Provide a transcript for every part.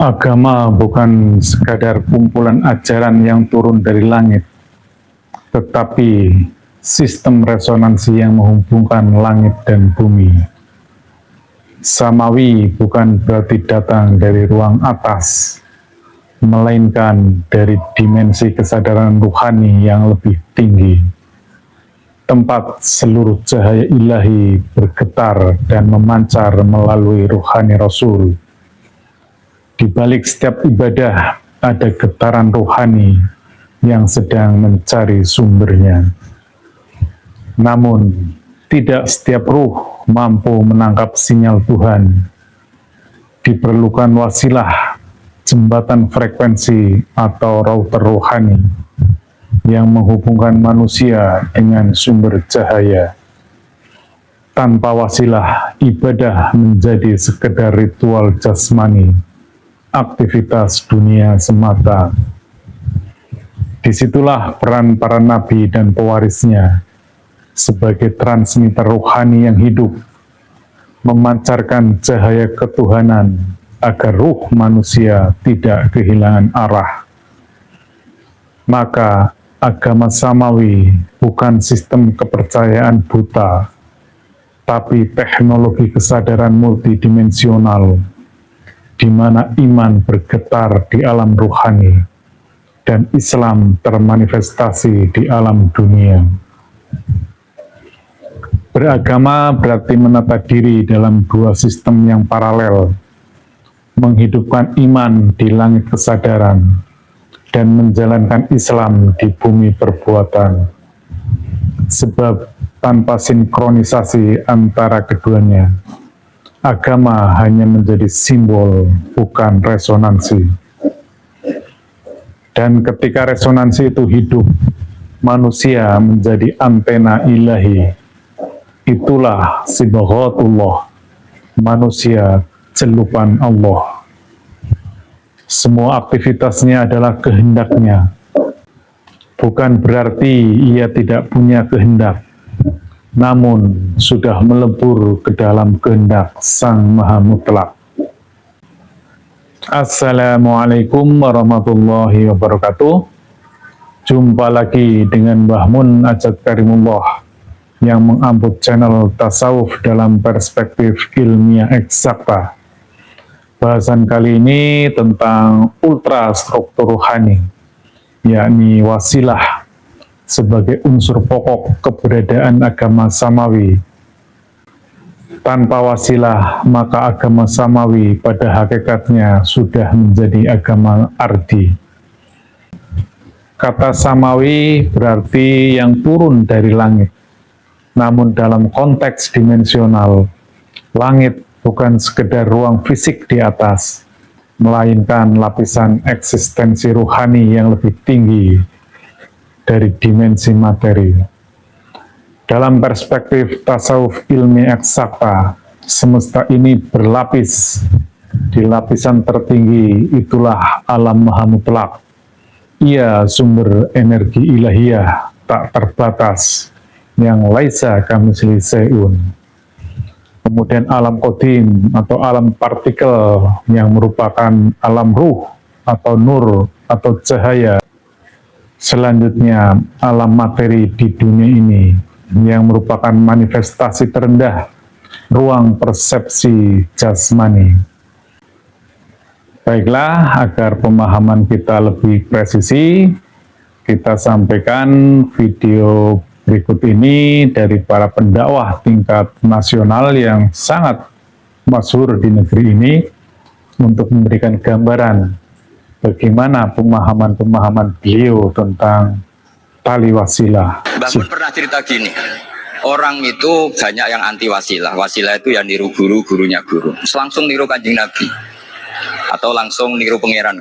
Agama bukan sekadar kumpulan ajaran yang turun dari langit, tetapi sistem resonansi yang menghubungkan langit dan bumi. Samawi bukan berarti datang dari ruang atas, melainkan dari dimensi kesadaran ruhani yang lebih tinggi, tempat seluruh cahaya ilahi bergetar dan memancar melalui ruhani Rasul. Di balik setiap ibadah ada getaran rohani yang sedang mencari sumbernya. Namun, tidak setiap ruh mampu menangkap sinyal Tuhan. Diperlukan wasilah, jembatan frekuensi atau router rohani yang menghubungkan manusia dengan sumber cahaya. Tanpa wasilah, ibadah menjadi sekedar ritual jasmani, aktivitas dunia semata. Disitulah peran para nabi dan pewarisnya sebagai transmitter rohani yang hidup, memancarkan cahaya ketuhanan agar ruh manusia tidak kehilangan arah. Maka agama samawi bukan sistem kepercayaan buta, tapi teknologi kesadaran multidimensional di mana iman bergetar di alam ruhani dan Islam termanifestasi di alam dunia. Beragama berarti menata diri dalam dua sistem yang paralel, menghidupkan iman di langit kesadaran dan menjalankan Islam di bumi perbuatan. Sebab tanpa sinkronisasi antara keduanya, agama hanya menjadi simbol, bukan resonansi. Dan ketika resonansi itu hidup, manusia menjadi antena ilahi. Itulah sibghatullah, manusia celupan Allah. Semua aktivitasnya adalah kehendaknya. Bukan berarti ia tidak punya kehendak, namun sudah melebur ke dalam kehendak Sang Maha Mutlak. Assalamualaikum warahmatullahi wabarakatuh. Jumpa lagi dengan Mbah Mun Ajat Karimullah yang mengangkut channel tasawuf dalam perspektif ilmiah eksakta. Bahasan kali ini tentang ultrastruktur rohani, yakni wasilah sebagai unsur pokok keberadaan agama samawi. Tanpa wasilah, maka agama samawi pada hakikatnya sudah menjadi agama ardi. Kata samawi berarti yang turun dari langit. Namun dalam konteks dimensional, langit bukan sekedar ruang fisik di atas, melainkan lapisan eksistensi ruhani yang lebih tinggi dari dimensi materi. Dalam perspektif tasawuf ilmi eksakta, semesta ini berlapis. Di lapisan tertinggi itulah alam maha mutlak. Ia sumber energi ilahiyah tak terbatas yang laisa kamitslihi syai'un. Kemudian alam qadim atau alam partikel yang merupakan alam ruh atau nur atau cahaya. Selanjutnya alam materi di dunia ini yang merupakan manifestasi terendah ruang persepsi jasmani. Baiklah, agar pemahaman kita lebih presisi, kita sampaikan video berikut ini dari para pendakwah tingkat nasional yang sangat masyhur di negeri ini untuk memberikan gambaran bagaimana pemahaman-pemahaman beliau tentang tali wasilah. Mbah Mun pernah cerita gini, orang itu banyak yang anti wasilah. Wasilah itu yang niru guru, gurunya guru. Langsung niru Kanjeng Nabi atau langsung niru pangeran.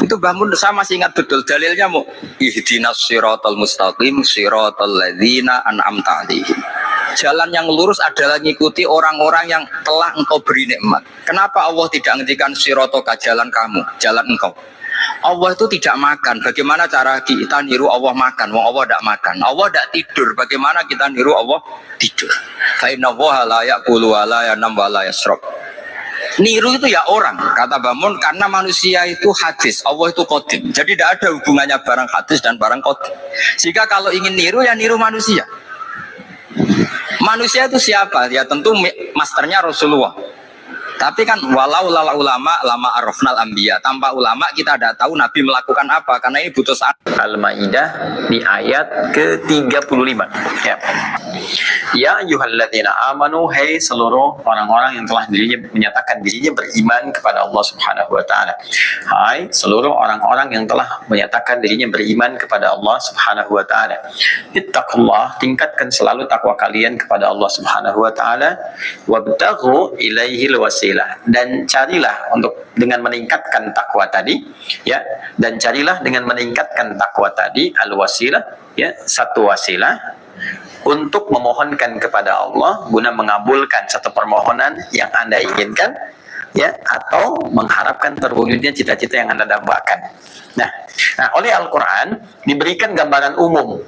Itu Mbah Mun saya masih ingat betul dalilnya, mau ihdinas siratal mustaqim siratal ladzina an'amta 'alaihim. Jalan yang lurus adalah mengikuti orang-orang yang telah engkau beri nikmat. Kenapa Allah tidak menghentikan siratoka, jalan kamu, jalan engkau? Allah itu tidak makan. Bagaimana cara kita niru Allah makan? Wong Allah tidak makan. Allah tidak tidur. Bagaimana kita niru Allah tidur? Fa inna Allaha la ya'kulu wa la yanam wa la yashrab. Niru itu ya orang, kata Bamun, karena manusia itu hadis, Allah itu qadim. Jadi tidak ada hubungannya barang hadis dan barang qadim. Jika kalau ingin niru, ya niru manusia. Manusia itu siapa? Ya tentu masternya Rasulullah. Tapi kan walau lala ulama lama arafnal anbiya. Tanpa ulama kita tidak tahu Nabi melakukan apa, karena ini butuh saat. Al-Maidah di ayat ke-35. Ya. Ya ayyuhalladzina amanu, hai seluruh orang-orang yang telah menyatakan dirinya beriman kepada Allah Subhanahu wa taala. Hai seluruh orang-orang yang telah menyatakan dirinya beriman kepada Allah Subhanahu wa taala. Ittaqullah, tingkatkan selalu takwa kalian kepada Allah Subhanahu wa taala, wabtaghu ilaihil wasilah, dan carilah untuk dengan meningkatkan takwa tadi, ya, dan carilah dengan meningkatkan takwa tadi al-wasilah, ya, satu wasilah untuk memohonkan kepada Allah guna mengabulkan satu permohonan yang Anda inginkan, ya, atau mengharapkan terwujudnya cita-cita yang Anda dambakan. Nah, oleh Al-Quran diberikan gambaran umum.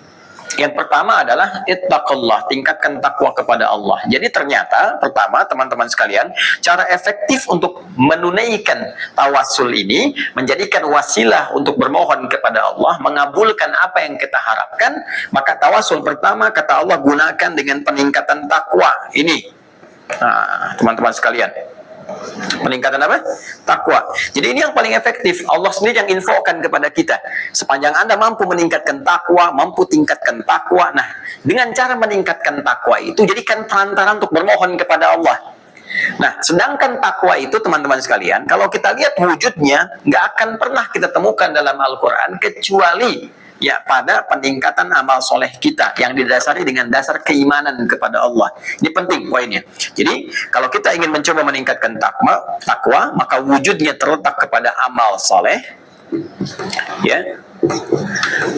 Yang pertama adalah ittaqullah, tingkatkan takwa kepada Allah. Jadi ternyata pertama teman-teman sekalian, cara efektif untuk menunaikan tawassul ini, menjadikan wasilah untuk bermohon kepada Allah, mengabulkan apa yang kita harapkan, maka tawassul pertama kata Allah gunakan dengan peningkatan takwa ini. Nah, teman-teman sekalian, peningkatan apa? Takwa. Jadi ini yang paling efektif. Allah sendiri yang infokan kepada kita. Sepanjang Anda mampu meningkatkan takwa, mampu tingkatkan takwa. Nah, dengan cara meningkatkan takwa itu, jadikan perantara untuk bermohon kepada Allah. Nah, sedangkan takwa itu teman-teman sekalian, kalau kita lihat wujudnya, nggak akan pernah kita temukan dalam Al-Quran kecuali ya pada peningkatan amal soleh kita yang didasari dengan dasar keimanan kepada Allah. Ini penting poinnya. Jadi kalau kita ingin mencoba meningkatkan takwa, maka wujudnya terletak kepada amal soleh, ya,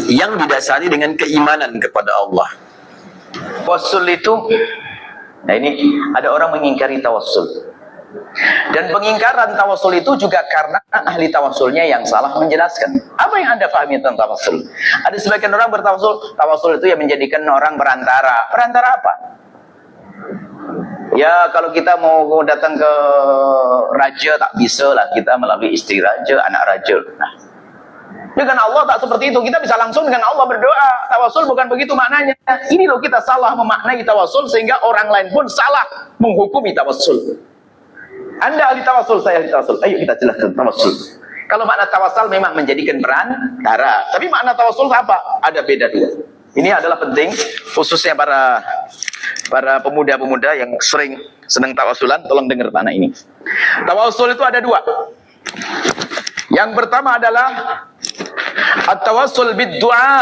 yang didasari dengan keimanan kepada Allah. Tawassul itu, nah ini ada orang mengingkari tawassul. Dan pengingkaran tawassul itu juga karena ahli tawassulnya yang salah menjelaskan. Apa yang Anda pahami tentang tawassul? Ada sebagian orang bertawassul, tawassul itu yang menjadikan orang perantara. Perantara apa? Ya kalau kita mau datang ke raja tak bisa lah, kita melalui istri raja, anak raja. Nah, dengan Allah tak seperti itu. Kita bisa langsung dengan Allah berdoa. Tawassul bukan begitu maknanya. Ini loh kita salah memaknai tawassul sehingga orang lain pun salah menghukumi tawassul. Anda ahli tawassul, saya ahli tawassul. Ayo kita jelaskan tawassul. Kalau makna tawassul memang menjadikan perantara, tapi makna tawassul apa? Ada beda dua. Ini adalah penting, khususnya para pemuda-pemuda yang senang tawassulan, tolong dengar makna ini. Tawassul itu ada dua. Yang pertama adalah at-tawassul bid-du'a.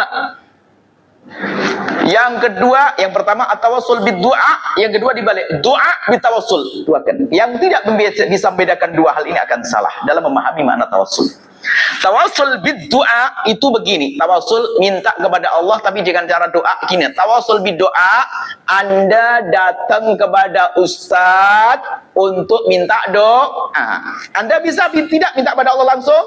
Yang kedua, yang pertama at-tawassul bid-du'a, yang kedua dibalik, doa bitawassul. Duakan. Yang tidak bisa membedakan dua hal ini akan salah dalam memahami makna tawassul. Tawassul bid-du'a itu begini, tawassul minta kepada Allah tapi dengan cara doa gini. Tawassul bid-du'a, Anda datang kepada ustaz untuk minta doa. Anda bisa tidak minta kepada Allah langsung?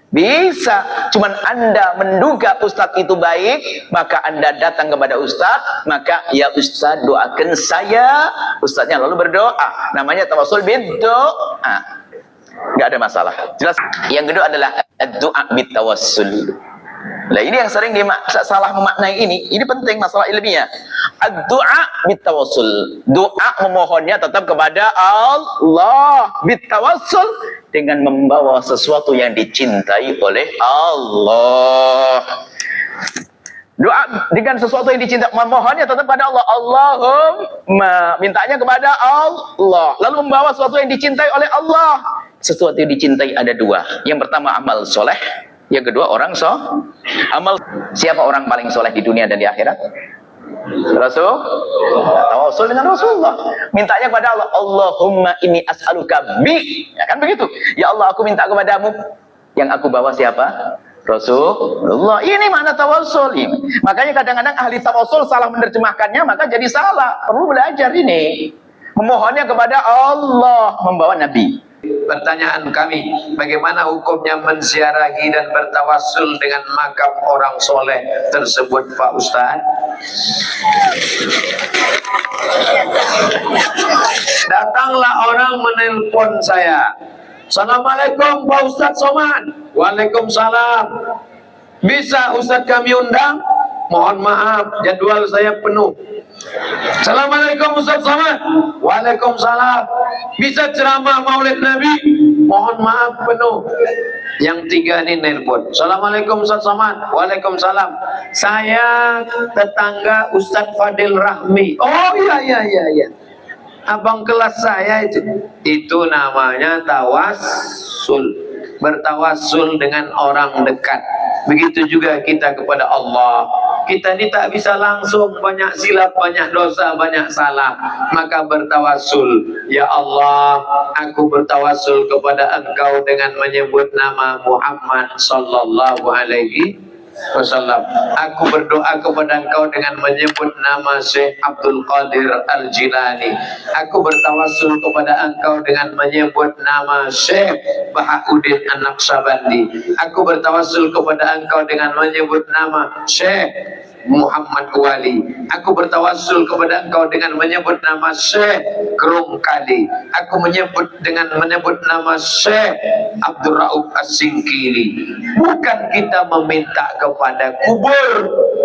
Bisa, cuman Anda menduga ustadz itu baik, maka Anda datang kepada ustadz, maka ya ustadz doakan saya, ustadznya lalu berdoa, namanya tawassul bid-doa, nggak ada masalah, jelas. Yang kedua adalah doa bit-tawassul. Nah ini yang sering salah memaknai ini penting masalah ilmiah. Doa bitawassul, doa memohonnya tetap kepada Allah, bitawassul dengan membawa sesuatu yang dicintai oleh Allah. Doa dengan sesuatu yang dicintai, memohonnya tetap kepada Allah. Allahumma, mintanya kepada Allah, lalu membawa sesuatu yang dicintai oleh Allah. Sesuatu yang dicintai ada dua. Yang pertama amal soleh, yang kedua orang amal. Siapa orang paling soleh di dunia dan di akhirat? Rasul. Tawassul dengan Rasulullah. Mintanya kepada Allah. Allahumma inni as'aluka bi. Ya kan begitu. Ya Allah aku minta kepadamu. Yang aku bawa siapa? Rasulullah. Ini makna tawassul. Makanya kadang-kadang ahli tawassul salah menerjemahkannya, maka jadi salah. Perlu belajar ini. Memohonnya kepada Allah, membawa Nabi. Pertanyaan kami, bagaimana hukumnya menziarahi dan bertawassul dengan makam orang soleh tersebut, Pak Ustaz? Datanglah orang menelpon saya. Assalamualaikum Pak Ustaz Somad. Waalaikumsalam. Bisa Ustaz kami undang? Mohon maaf, jadwal saya penuh. Assalamualaikum Ustaz Somad. Waalaikumsalam. Bisa ceramah Maulid Nabi? Mohon maaf penuh. Yang tiga ini nelpon. Assalamualaikum Ustaz Somad. Waalaikumsalam. Saya tetangga Ustaz Fadil Rahmi. Oh iya. Abang kelas saya itu namanya tawassul, bertawassul dengan orang dekat. Begitu juga kita kepada Allah. Kita ini tak bisa langsung, banyak silap, banyak dosa, banyak salah. Maka bertawassul, ya Allah, aku bertawassul kepada Engkau dengan menyebut nama Muhammad sallallahu alaihi wasallam. Aku berdoa kepada Engkau dengan menyebut nama Syekh Abdul Qadir Al-Jilani. Aku bertawassul kepada Engkau dengan menyebut nama Syekh Bahauddin An-Naqsyabandi. Aku bertawassul kepada Engkau dengan menyebut nama Syekh Muhammad Wali. Aku bertawassul kepada Engkau dengan menyebut nama Syekh Kerungkali. Aku menyebut nama Syekh Abdul Rauf As-Singkiri. Bukan kita meminta kepada kubur,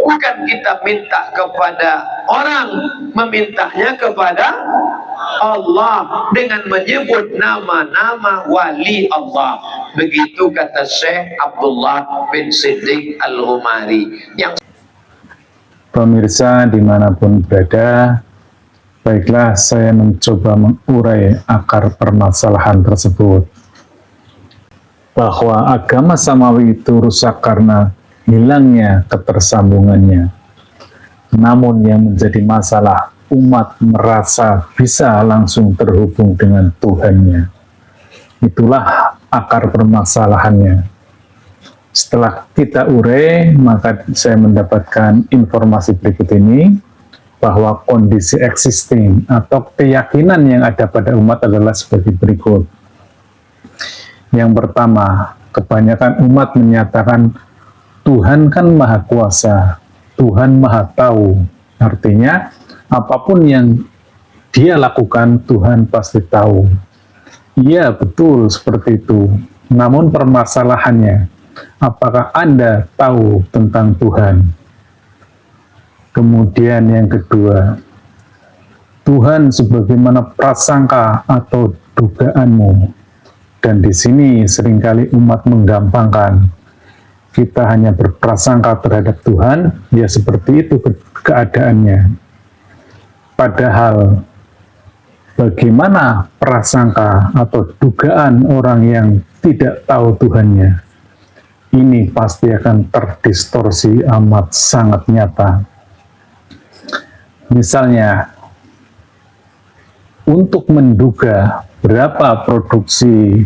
bukan kita minta kepada orang, memintanya kepada Allah dengan menyebut nama-nama wali Allah. Begitu kata Syekh Abdullah bin Siddiq Al-Humari. Yang Pemirsa dimanapun berada, baiklah saya mencoba mengurai akar permasalahan tersebut. Bahwa agama samawi itu rusak karena hilangnya ketersambungannya. Namun yang menjadi masalah, umat merasa bisa langsung terhubung dengan Tuhannya. Itulah akar permasalahannya. Setelah kita urai, maka saya mendapatkan informasi berikut ini, bahwa kondisi existing atau keyakinan yang ada pada umat adalah sebagai berikut. Yang pertama, kebanyakan umat menyatakan Tuhan kan maha kuasa, Tuhan maha tahu. Artinya, apapun yang dia lakukan, Tuhan pasti tahu. Iya, betul seperti itu. Namun permasalahannya, apakah Anda tahu tentang Tuhan? Kemudian yang kedua, Tuhan sebagaimana prasangka atau dugaanmu. Dan di sini seringkali umat menggampangkan. Kita hanya berprasangka terhadap Tuhan, ya seperti itu keadaannya. Padahal, bagaimana prasangka atau dugaan orang yang tidak tahu Tuhannya? Ini pasti akan terdistorsi amat sangat nyata. Misalnya, untuk menduga berapa produksi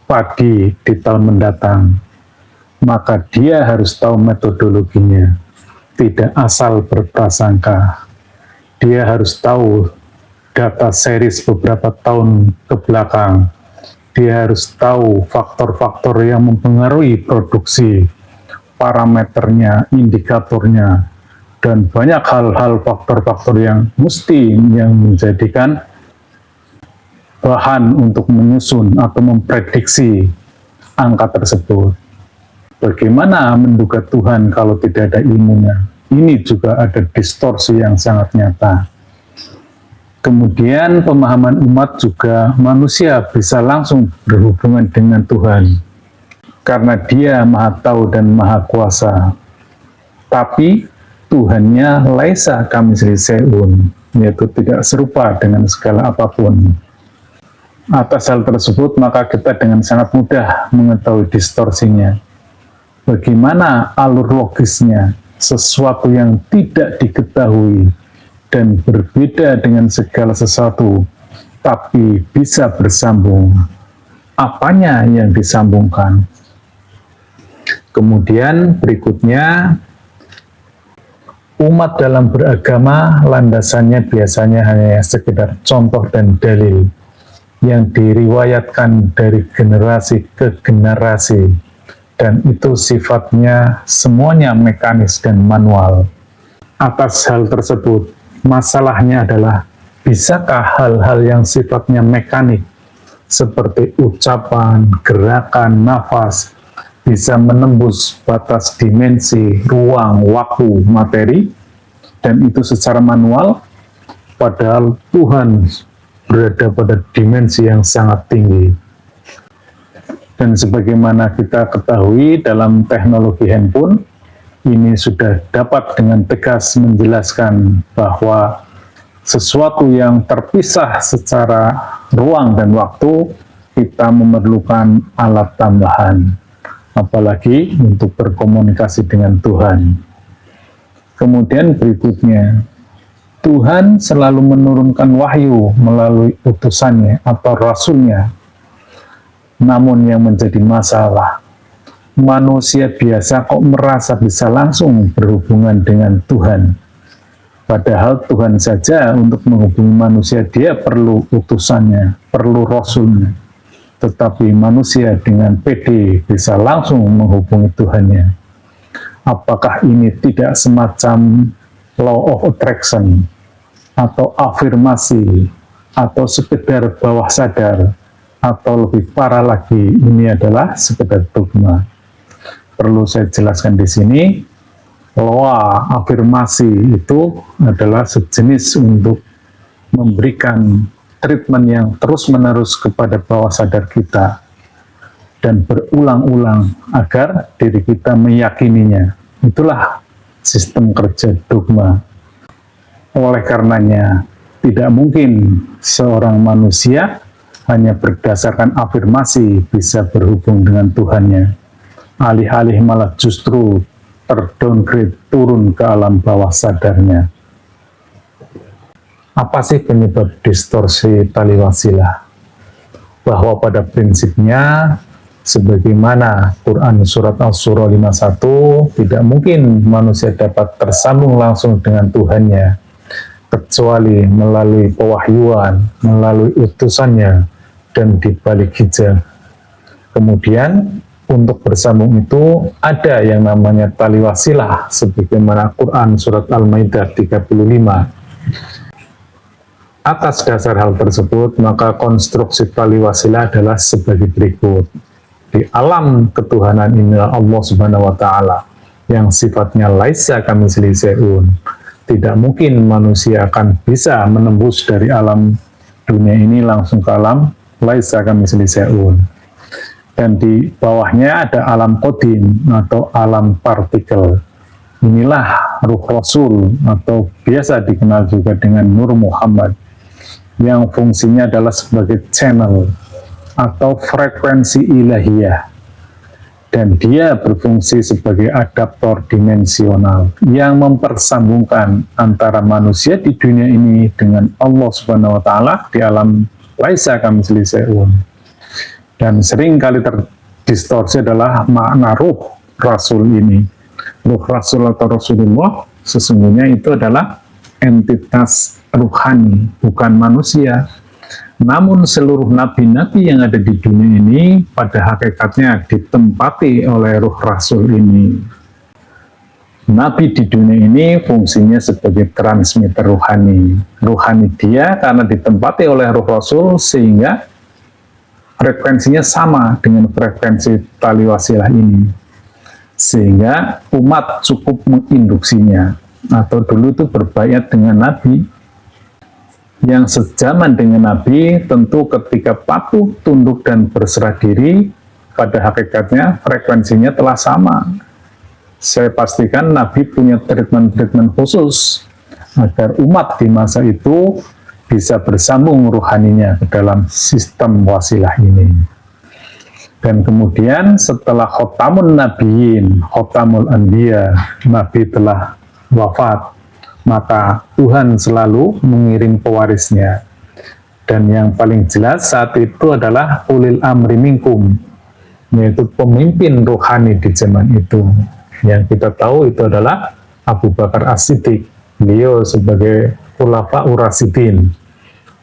padi di tahun mendatang, maka dia harus tahu metodologinya. Tidak asal berprasangka. Dia harus tahu data series beberapa tahun ke belakang. Dia harus tahu faktor-faktor yang mempengaruhi produksi, parameternya, indikatornya, dan banyak hal-hal faktor-faktor yang menjadikan bahan untuk menyusun atau memprediksi angka tersebut. Bagaimana menduga Tuhan kalau tidak ada ilmunya? Ini juga ada distorsi yang sangat nyata. Kemudian pemahaman umat juga, manusia bisa langsung berhubungan dengan Tuhan karena Dia Maha Tahu dan Maha Kuasa. Tapi Tuhannya laisa kamitslihi syai'un, yaitu tidak serupa dengan segala apapun. Atas hal tersebut, maka kita dengan sangat mudah mengetahui distorsinya. Bagaimana alur logisnya, sesuatu yang tidak diketahui dan berbeda dengan segala sesuatu, tapi bisa bersambung. Apanya yang disambungkan? Kemudian berikutnya, umat dalam beragama landasannya biasanya hanya sekedar contoh dan dalil. yang diriwayatkan dari generasi ke generasi, dan itu sifatnya semuanya mekanis dan manual. Atas hal tersebut, masalahnya adalah bisakah hal-hal yang sifatnya mekanik seperti ucapan, gerakan, nafas bisa menembus batas dimensi, ruang, waktu, materi, dan itu secara manual, padahal Tuhan berada pada dimensi yang sangat tinggi. Dan sebagaimana kita ketahui dalam teknologi handphone, ini sudah dapat dengan tegas menjelaskan bahwa sesuatu yang terpisah secara ruang dan waktu, kita memerlukan alat tambahan, apalagi untuk berkomunikasi dengan Tuhan. Kemudian berikutnya, Tuhan selalu menurunkan wahyu melalui utusannya atau rasulnya. Namun yang menjadi masalah, manusia biasa kok merasa bisa langsung berhubungan dengan Tuhan. Padahal Tuhan saja untuk menghubungi manusia, dia perlu utusannya, perlu rasulnya. Tetapi manusia dengan pede bisa langsung menghubungi Tuhannya. Apakah ini tidak semacam law of attraction, atau afirmasi, atau sekedar bawah sadar, atau lebih parah lagi, ini adalah sekedar dogma? Perlu saya jelaskan di sini, bahwa afirmasi itu adalah sejenis untuk memberikan treatment yang terus-menerus kepada bawah sadar kita dan berulang-ulang agar diri kita meyakininya. Itulah sistem kerja dogma. Oleh karenanya, tidak mungkin seorang manusia hanya berdasarkan afirmasi bisa berhubung dengan Tuhannya. Alih-alih malah justru terdowngrade, turun ke alam bawah sadarnya. Apa sih penyebab distorsi tali wasilah? Bahwa pada prinsipnya, sebagaimana Quran Surat Al-Surah 51, tidak mungkin manusia dapat tersambung langsung dengan Tuhannya, kecuali melalui pewahyuan, melalui utusannya, dan di balik hijab. Kemudian, untuk bersambung itu ada yang namanya tali wasilah, sebagaimana Quran Surat Al-Maidah 35. Atas dasar hal tersebut, maka konstruksi tali wasilah adalah sebagai berikut. Di alam ketuhanan inilah Allah Subhanahu wa Ta'ala yang sifatnya laisa kamitslihi syai'un. Tidak mungkin manusia akan bisa menembus dari alam dunia ini langsung ke alam laisa kamitslihi syai'un. Dan di bawahnya ada alam qadim atau alam partikel. Inilah Ruh Rasul atau biasa dikenal juga dengan Nur Muhammad, yang fungsinya adalah sebagai channel atau frekuensi ilahiyah, dan dia berfungsi sebagai adaptor dimensional yang mempersambungkan antara manusia di dunia ini dengan Allah Subhanahu wa Ta'ala di alam laisa kamitslihi syai'un. Dan sering kali terdistorsi adalah makna ruh rasul ini. Ruh rasul atau Rasulullah sesungguhnya itu adalah entitas ruhani, bukan manusia. Namun seluruh nabi-nabi yang ada di dunia ini pada hakikatnya ditempati oleh ruh rasul ini. Nabi di dunia ini fungsinya sebagai transmitter rohani. Rohani dia karena ditempati oleh ruh rasul sehingga frekuensinya sama dengan frekuensi tali wasilah ini. Sehingga umat cukup menginduksinya, atau dulu itu berbaiat dengan Nabi. Yang sejaman dengan Nabi tentu ketika patuh, tunduk, dan berserah diri, pada hakikatnya frekuensinya telah sama. Saya pastikan Nabi punya treatment-treatment khusus agar umat di masa itu bisa bersambung ruhaninya ke dalam sistem wasilah ini. Dan kemudian setelah khotamun nabiyin, khotamul anbiya, Nabi telah wafat, maka Tuhan selalu mengirim pewarisnya. Dan yang paling jelas saat itu adalah ulil amri minkum, yaitu pemimpin rohani di zaman itu. Yang kita tahu itu adalah Abu Bakar As-Siddiq, beliau sebagai khulafa ur-rasyidin.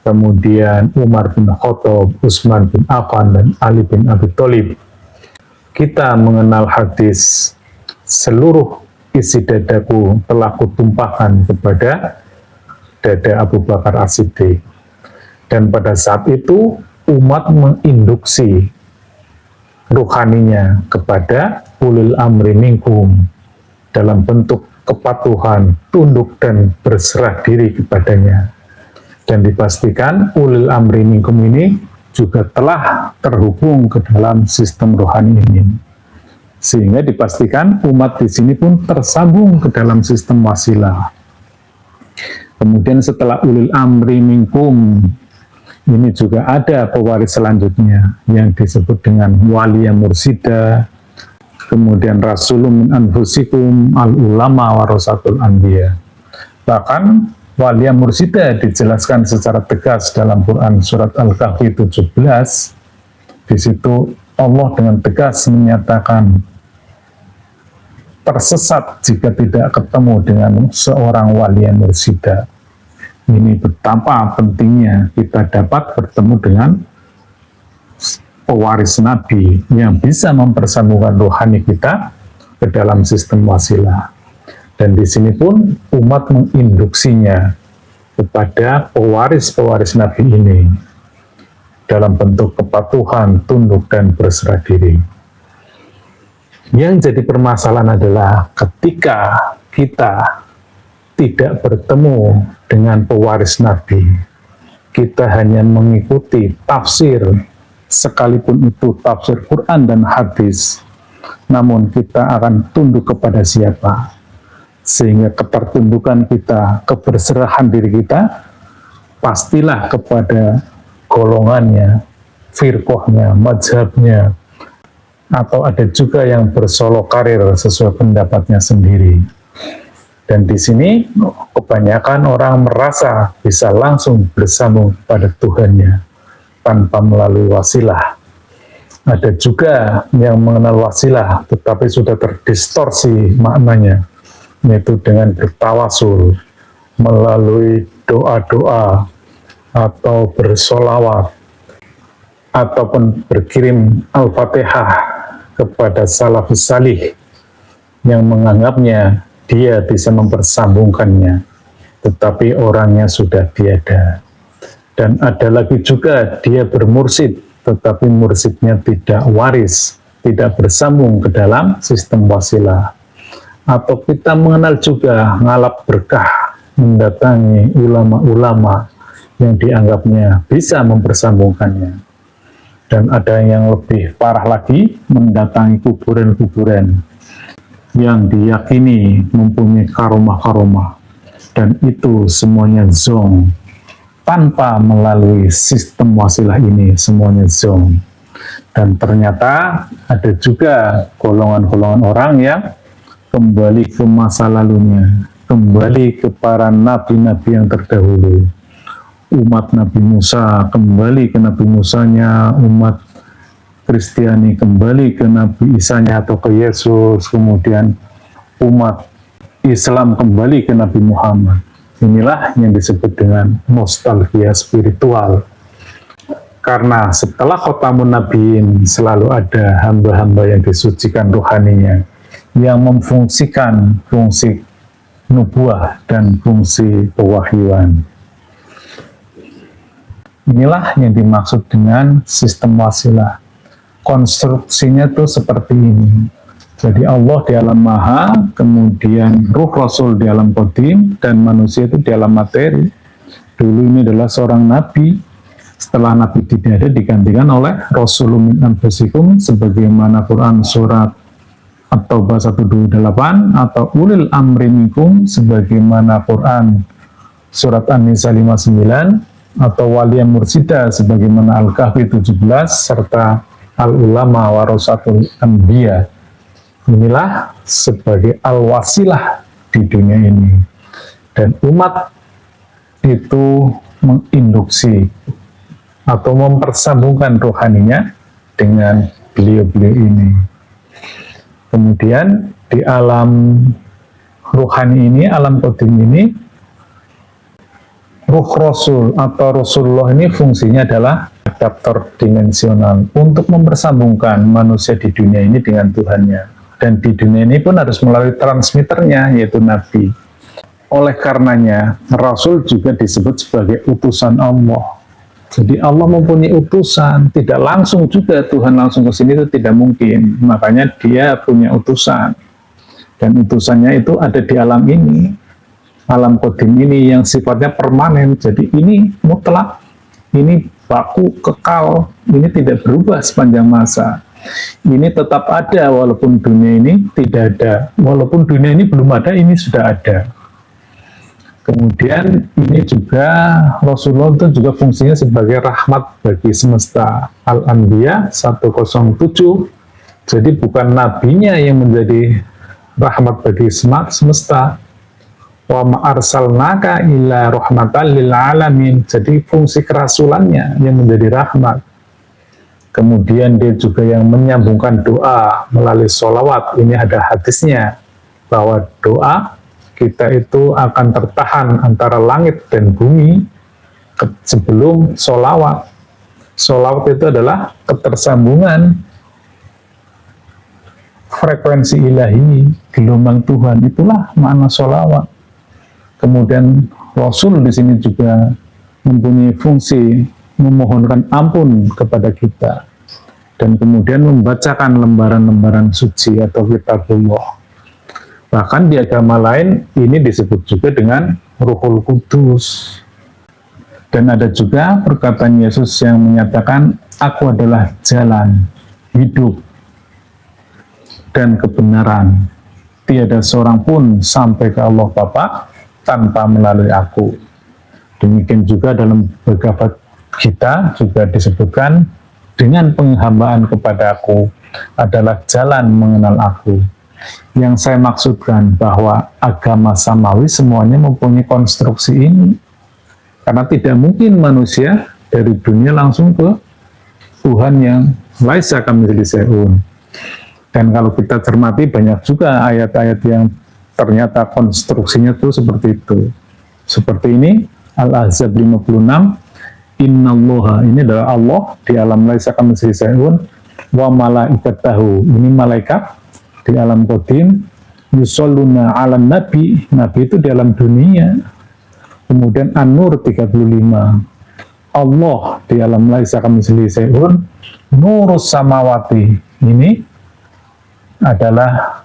kemudian Umar bin Khattab, Utsman bin Affan, dan Ali bin Abi Thalib. Kita mengenal hadis, seluruh isi dadaku telah kutumpahkan kepada dada Abu Bakar As-Siddiq. Dan pada saat itu umat menginduksi ruhaninya kepada ulil amri minkum dalam bentuk kepatuhan, tunduk dan berserah diri kepadanya. Dan dipastikan ulil amri minkum ini juga telah terhubung ke dalam sistem rohani ini. Sehingga dipastikan umat di sini pun tersambung ke dalam sistem wasilah. Kemudian setelah ulil amri minkum, ini juga ada pewaris selanjutnya yang disebut dengan waliya mursida, kemudian rasulun min anfusikum, al ulama warasatul anbiya. Bahkan waliya mursida dijelaskan secara tegas dalam Quran surat Al-Kahfi 17. Di situ Allah dengan tegas menyatakan tersesat jika tidak ketemu dengan seorang waliya mursida. Ini betapa pentingnya kita dapat bertemu dengan pewaris Nabi yang bisa mempersambungkan rohani kita ke dalam sistem wasilah. Dan di sini pun umat menginduksinya kepada pewaris-pewaris Nabi ini dalam bentuk kepatuhan, tunduk, dan berserah diri. Yang jadi permasalahan adalah ketika kita tidak bertemu dengan pewaris Nabi, kita hanya mengikuti tafsir, sekalipun itu tafsir Quran dan hadis, namun kita akan tunduk kepada siapa? Sehingga ketertundukan kita, keberserahan diri kita, pastilah kepada golongannya, firqahnya, mazhabnya, atau ada juga yang bersolok karir sesuai pendapatnya sendiri. Dan di sini kebanyakan orang merasa bisa langsung bersambung pada Tuhannya tanpa melalui wasilah. Ada juga yang mengenal wasilah tetapi sudah terdistorsi maknanya, yaitu dengan bertawasul melalui doa-doa atau bersolawat ataupun berkirim Al-Fatihah kepada salafus salih yang menganggapnya dia bisa mempersambungkannya, tetapi orangnya sudah tiada. Dan ada lagi juga dia bermursid, tetapi mursidnya tidak waris, tidak bersambung ke dalam sistem wasilah. Atau kita mengenal juga ngalap berkah, mendatangi ulama-ulama yang dianggapnya bisa mempersambungkannya. Dan ada yang lebih parah lagi, mendatangi kuburan-kuburan yang diyakini mempunyai karomah-karomah, dan itu semuanya zong. Tanpa melalui sistem wasilah ini, semuanya zong. Dan ternyata ada juga golongan-golongan orang yang kembali ke masa lalunya, kembali ke para nabi-nabi yang terdahulu. Umat Nabi Musa kembali ke Nabi Musanya, umat Kristiani kembali ke Nabi Isanya atau ke Yesus, kemudian umat Islam kembali ke Nabi Muhammad. Inilah yang disebut dengan nostalgia spiritual. Karena setelah khotamun nabiin selalu ada hamba-hamba yang disucikan rohaninya, yang memfungsikan fungsi nubuah dan fungsi pewahyuan. Inilah yang dimaksud dengan sistem wasilah. Konstruksinya tuh seperti ini. Jadi Allah di alam maha, kemudian ruh Rasul di alam qadim, dan manusia itu di alam materi. Dulu ini adalah seorang nabi, setelah nabi tidak ada digantikan oleh Rasulun min anfusikum, sebagaimana Quran surat At-Taubah 128, atau ulil amri minkum, sebagaimana Quran surat An-Nisa 59, atau waliya mursida sebagaimana Al-Kahfi 17, serta al-ulama warasatul anbiya. Inilah sebagai al-wasilah di dunia ini. Dan umat itu menginduksi atau mempersambungkan rohaninya dengan beliau-beliau ini. Kemudian di alam rohani ini, alam qadim ini, ruh Rasul atau Rasulullah ini fungsinya adalah adaptor dimensional untuk mempersambungkan manusia di dunia ini dengan Tuhannya. Dan di dunia ini pun harus melalui transmitternya, yaitu Nabi. Oleh karenanya, Rasul juga disebut sebagai utusan Allah. Jadi Allah mempunyai utusan, tidak langsung juga Tuhan langsung ke sini itu tidak mungkin. Makanya dia punya utusan. Dan utusannya itu ada di alam ini. Alam qadim ini yang sifatnya permanen. Jadi ini mutlak, ini baku, kekal, ini tidak berubah sepanjang masa. Ini tetap ada walaupun dunia ini tidak ada. Walaupun dunia ini belum ada, ini sudah ada. Kemudian ini juga Rasulullah itu juga fungsinya sebagai rahmat bagi semesta. Al-Anbiya 107. Jadi bukan nabinya yang menjadi rahmat bagi semesta. Wa ma arsalnaka illa rahmatan lil alamin. Jadi fungsi kerasulannya yang menjadi rahmat. Kemudian dia juga yang menyambungkan doa melalui sholawat. Ini ada hadisnya bahwa doa kita itu akan tertahan antara langit dan bumi sebelum sholawat. Sholawat itu adalah ketersambungan frekuensi ilahi, gelombang Tuhan. Itulah makna sholawat. Kemudian Rasul di sini juga mempunyai fungsi memohonkan ampun kepada kita dan kemudian membacakan lembaran-lembaran suci atau kitabullah. Bahkan di agama lain ini disebut juga dengan Ruhul Kudus. Dan ada juga perkataan Yesus yang menyatakan, aku adalah jalan, hidup, dan kebenaran. Tiada seorang pun sampai ke Allah Bapa tanpa melalui aku. Demikian juga dalam Bhagavad Gita juga disebutkan, dengan penghambaan kepada aku adalah jalan mengenal aku. Yang saya maksudkan bahwa agama samawi semuanya mempunyai konstruksi ini. Karena tidak mungkin manusia dari dunia langsung ke Tuhan yang laisa kamitslihi syai'un. Dan kalau kita cermati banyak juga ayat-ayat yang ternyata konstruksinya tuh seperti itu. Seperti ini, Al-Ahzab 56, Innallaha, ini adalah Allah di alam laisa kamitslihi syai'un, wa malaikatahu, ini malaikat di alam qadim, yusholluna alam nabi, nabi itu di alam dunia. Kemudian An-Nur 35, Allah di alam laisa kamitslihi syai'un, nurus samawati, ini adalah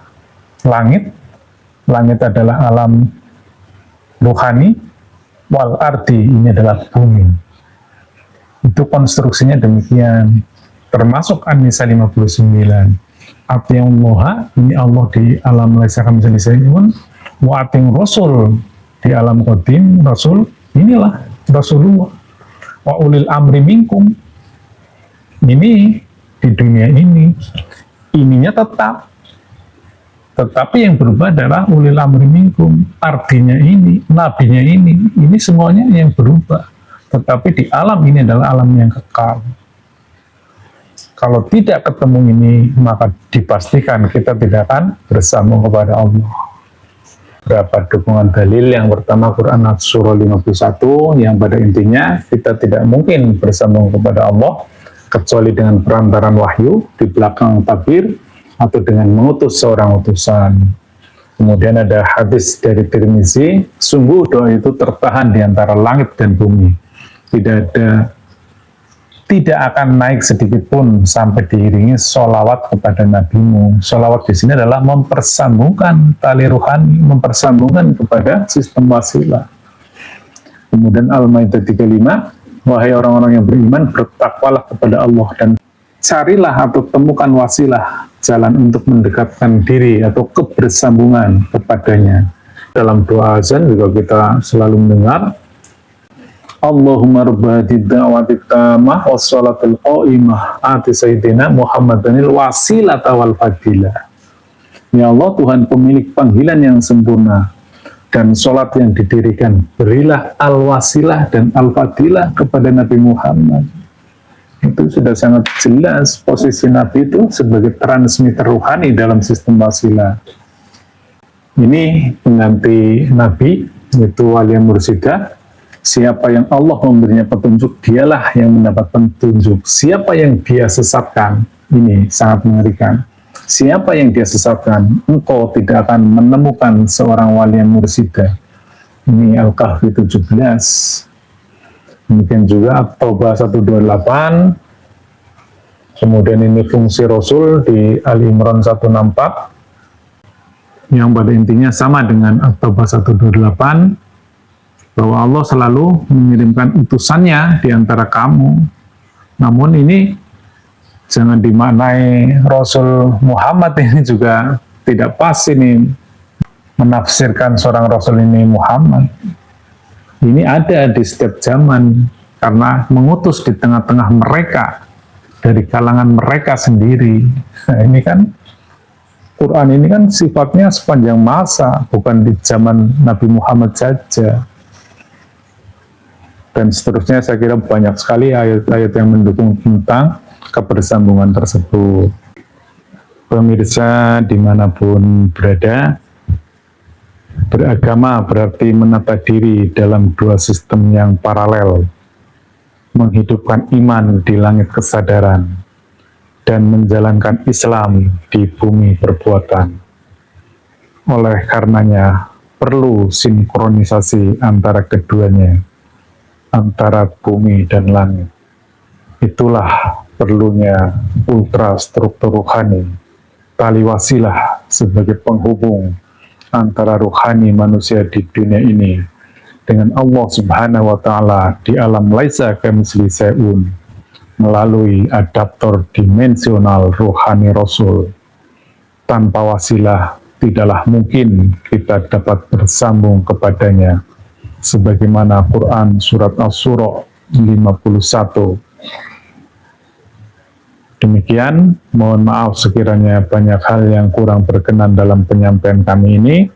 langit, langit adalah alam ruhani, wal ardi, ini adalah bumi. Itu konstruksinya demikian, termasuk An-Nisa 59. Ati'u Allah, ini Allah di alam laisa kamitslihi syai'un, wa ati'u Rasul di alam qadim, Rasul, inilah Rasulullah. Wa ulil amri minkum, ini di dunia ini, ininya tetap. Tetapi yang berubah adalah ulil amri minkum, artinya ini, nabinya ini semuanya yang berubah. Tetapi di alam ini adalah alam yang kekal. Kalau tidak ketemu ini, maka dipastikan kita tidak akan bersambung kepada Allah. Berapa dukungan dalil? Yang pertama Quran Surah 51, yang pada intinya kita tidak mungkin bersambung kepada Allah kecuali dengan perantaran wahyu di belakang tabir atau dengan mengutus seorang utusan. Kemudian ada hadis dari Tirmizi, sungguh doa itu tertahan di antara langit dan bumi. Tidak akan naik sedikit pun sampai diiringi sholawat kepada nabimu. Sholawat di sini adalah mempersambungkan tali ruhani, mempersambungkan kepada sistem wasilah. Kemudian Al-Maidah 35, wahai orang-orang yang beriman, bertakwalah kepada Allah dan carilah atau temukan wasilah, jalan untuk mendekatkan diri atau kebersambungan kepadanya. Dalam doa azan juga kita selalu mendengar, Allahumma rabba hadid da'wati tamah wassalatul qa'imah ati sayyidina Muhammadanil wasilata wal fadilah. Ya Allah, Tuhan pemilik panggilan yang sempurna dan sholat yang didirikan, berilah al-wasilah dan al-fadilah kepada Nabi Muhammad. Itu sudah sangat jelas posisi Nabi itu sebagai transmitter ruhani dalam sistem wasilah. Ini pengganti Nabi, yaitu Walia Mursidah, Siapa yang Allah memberinya petunjuk, dialah yang mendapat petunjuk. Siapa yang dia sesatkan, ini sangat mengerikan. Siapa yang dia sesatkan, engkau tidak akan menemukan seorang wali yang mursyida. Ini Al-Kahfi 17. Demikian juga At-Taubah 128. Kemudian ini fungsi Rasul di Ali Imran 164. Yang pada intinya sama dengan At-Taubah 128. Bahwa Allah selalu mengirimkan utusannya di antara kamu. Namun ini jangan dimaknai Rasul Muhammad ini juga tidak pas ini menafsirkan seorang Rasul ini Muhammad. Ini ada di setiap zaman karena mengutus di tengah-tengah mereka dari kalangan mereka sendiri. Nah, ini kan Quran ini kan sifatnya sepanjang masa, bukan di zaman Nabi Muhammad saja. Dan seterusnya saya kira banyak sekali ayat-ayat yang mendukung tentang kebersambungan tersebut. Pemirsa dimanapun berada, beragama berarti menata diri dalam dua sistem yang paralel, menghidupkan iman di langit kesadaran, dan menjalankan Islam di bumi perbuatan. Oleh karenanya, perlu sinkronisasi antara keduanya, antara bumi dan langit. Itulah perlunya ultrastruktur ruhani, tali wasilah sebagai penghubung antara ruhani manusia di dunia ini dengan Allah Subhanahu wa Ta'ala di alam laisa kamitslihi syai'un melalui adaptor dimensional ruhani Rasul. Tanpa wasilah tidaklah mungkin kita dapat bersambung kepadanya, sebagaimana Quran surat Asy-Syura 51. Demikian, mohon maaf sekiranya banyak hal yang kurang berkenan dalam penyampaian kami ini.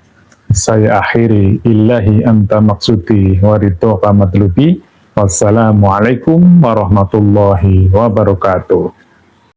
Saya akhiri, illahi anta maksudi waridhoka matlubi. Wassalamualaikum warahmatullahi wabarakatuh.